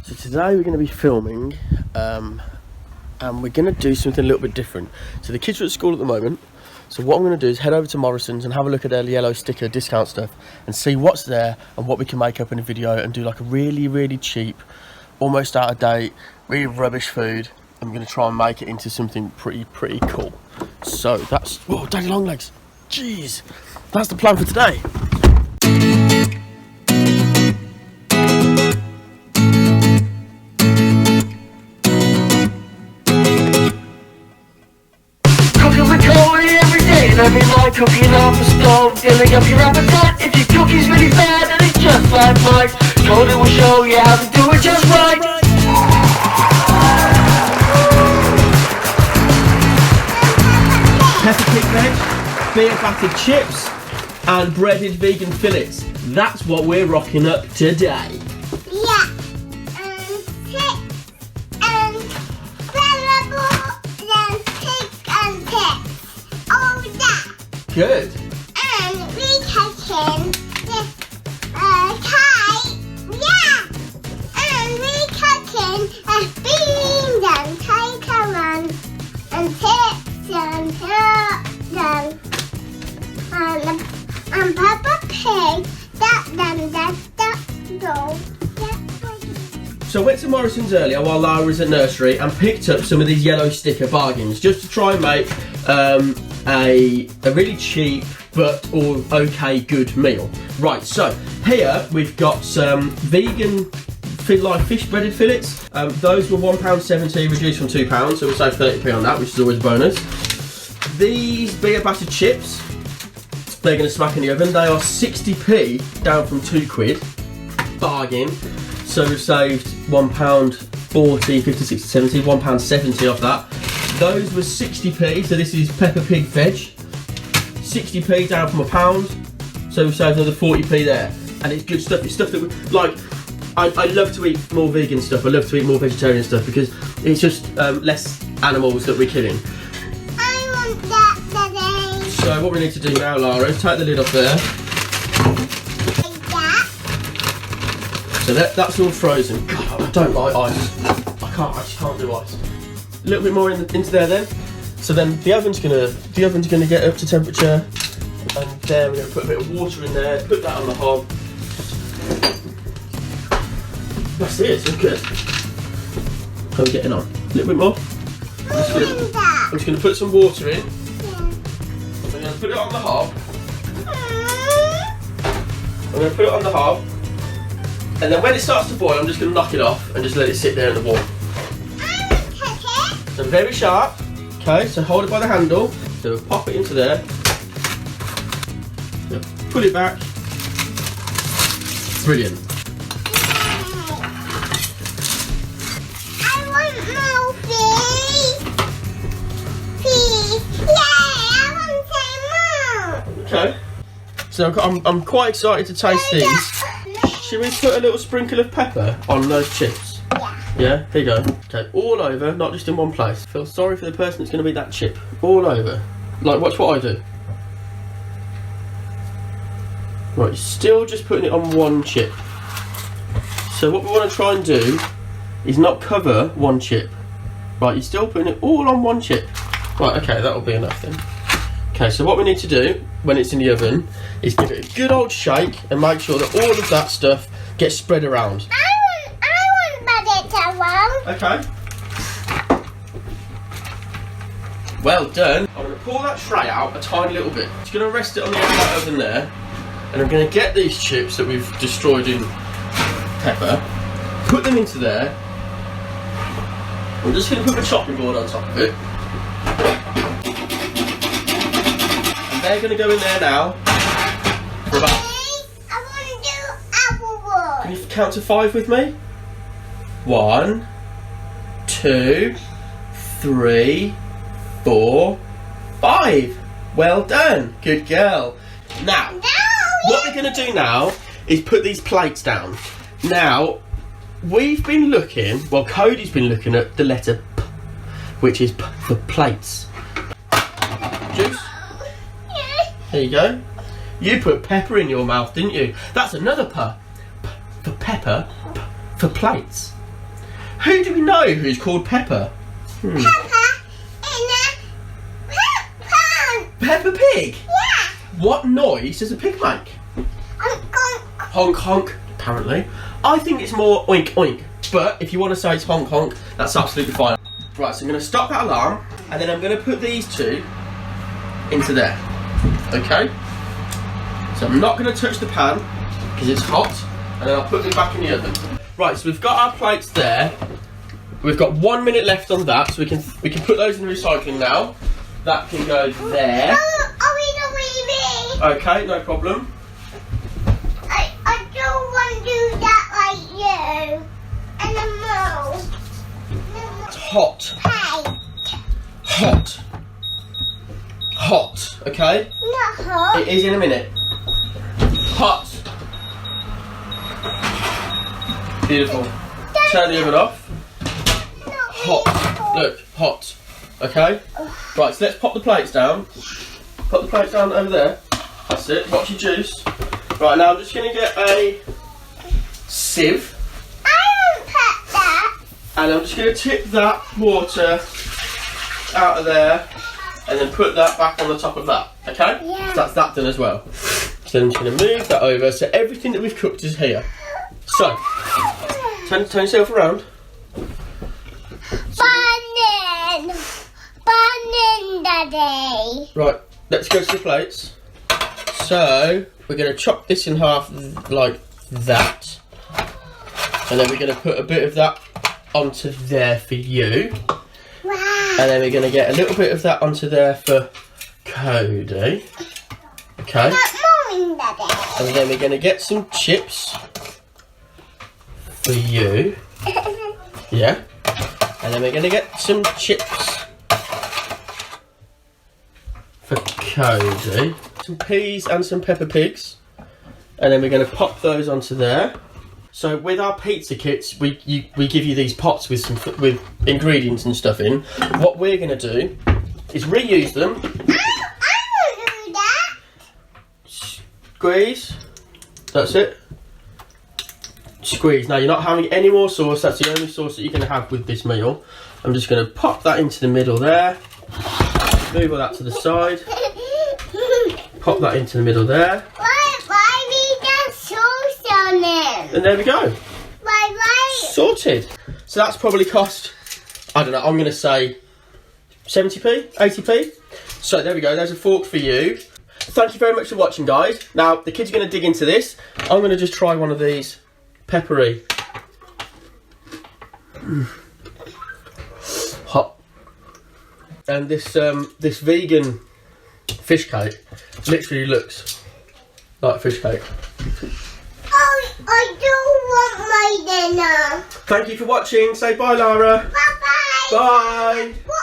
So today we're going to be filming and we're going to do something a little bit different. So the kids are at school at the moment, so what I'm going to do is head over to Morrisons and have a look at their yellow sticker discount stuff and see what's there and what we can make up in a video and do like a really cheap, almost out of date, really rubbish food. I'm going to try and make it into something pretty cool. So that's, whoa, daddy long legs, jeez, that's the plan for today. Every night cooking up a stove, filling up your appetite. If your cooking's really bad and it's just like mine, Cody will show you how to do it just right. Peppa Pig veg, beer battered chips and breaded vegan fillets. That's what we're rocking up today. Yeah, chips and valuable and pig and chips. All that. Good. And we taking this cake. Yeah. And we taking beans and takeaways and chips and chips and Peppa Pig. So I went to Morrisons earlier while Lara was at nursery and picked up some of these yellow sticker bargains just to try and make a really cheap but all okay good meal. Right, so here we've got some vegan fish breaded fillets. Those were £1.70 reduced from £2, so we'll save 30p on that, which is always a bonus. These beer battered chips, they're going to smack in the oven. They are 60p down from £2. Bargain. So we've saved £1.40, 50, 60, 70, £1.70 off that. Those were 60p, so this is Peppa Pig veg. 60p down from £1, so we've saved another 40p there. And it's good stuff. It's stuff that we like. I love to eat more vegan stuff. I love to eat more vegetarian stuff because it's just less animals that we're killing. I want that today. So what we need to do now, Lara, is take the lid off there. So that's all frozen. God, I don't like ice. I just can't do ice. A little bit more into there then. So then the oven's gonna get up to temperature, and then we're gonna put a bit of water in there. Put that on the hob. That's it. It's all good. How are we getting on? A little bit more. I'm just gonna put some water in. I'm gonna put it on the hob. I'm gonna put it on the hob. And then when it starts to boil, I'm just going to knock it off and just let it sit there in the warm. So very sharp. Okay, so hold it by the handle. So pop it into there. So pull it back. Brilliant. I want more fish. Fish. Yeah, I want some more. Okay. So I'm quite excited to taste these. Should we put a little sprinkle of pepper on those chips? Yeah. Yeah, here you go. Okay, all over, not just in one place. Feel sorry for the person that's going to be that chip. All over. Like, watch what I do. Right, you're still just putting it on one chip. So what we want to try and do is not cover one chip. Right, you're still putting it all on one chip. Right, okay, that'll be enough then. Okay, so what we need to do when it's in the oven is give it a good old shake and make sure that all of that stuff gets spread around. I want butter. Okay. Well done. I'm going to pull that tray out a tiny little bit. Just going to rest it on the edge of that oven there, and I'm going to get these chips that we've destroyed in pepper, put them into there. I'm just going to put the chopping board on top of it. They're going to go in there now for about... I want to do apple wood. Can you count to 5 with me? 1, 2, 3, 4, 5. Well done. Good girl. Now, what we're going to do now is put these plates down. Now, we've been looking, well, Cody's been looking at the letter P, which is P for plates. Juice? There you go. You put pepper in your mouth, didn't you? That's another P. P for pepper, P for plates. Who do we know who's called Peppa? Peppa in a pan. Peppa Pig? Yeah. What noise does a pig make? Honk honk, apparently. I think it's more oink oink, but if you want to say it's honk honk, that's absolutely fine. Right, so I'm going to stop that alarm, and then I'm going to put these two into there. Okay? So I'm not going to touch the pan, because it's hot, and then I'll put them back in the oven. Right, so we've got our plates there. We've got 1 minute left on that, so we can put those in the recycling now. That can go there. Okay, no problem. I don't want to do that like you. And a mouth. It's hot. Hot. Hot, okay? Not hot. It is in a minute. Hot. Beautiful. Turn the oven off. Hot. Look, hot. Okay? Right, so let's pop the plates down. Put the plates down over there. That's it. Watch your juice. Right, now I'm just going to get a sieve. I don't put that. And I'm just going to tip that water out of there. And then put that back on the top of that. Okay? Yeah. So that's that done as well. So I'm just going to move that over. So everything that we've cooked is here. So, turn yourself around. Bunning, Daddy. Right, let's go to the plates. So, we're going to chop this in half like that. And then we're going to put a bit of that onto there for you. Wow. And then we're going to get a little bit of that onto there for Cody. Okay. Morning, Daddy. And then we're going to get some chips for you. Yeah. And then we're going to get some chips for Cody. Some peas and some Peppa Pigs. And then we're going to pop those onto there. So with our pizza kits, we give you these pots with ingredients and stuff in. What we're going to do is reuse them. I don't do that. Squeeze. That's it. Squeeze. Now you're not having any more sauce. That's the only sauce that you're going to have with this meal. I'm just going to pop that into the middle there. Move all that to the side. Pop that into the middle there. Why we got sauce on it? And there we go. Why? Sorted. So that's probably cost, I don't know, I'm going to say 70p, 80p. So there we go. There's a fork for you. Thank you very much for watching, guys. Now, the kids are going to dig into this. I'm going to just try one of these. Peppery. Hot. And this vegan fish cake literally looks like fish cake. I don't want my dinner. Thank you for watching. Say bye, Lara. Bye-bye. Bye. What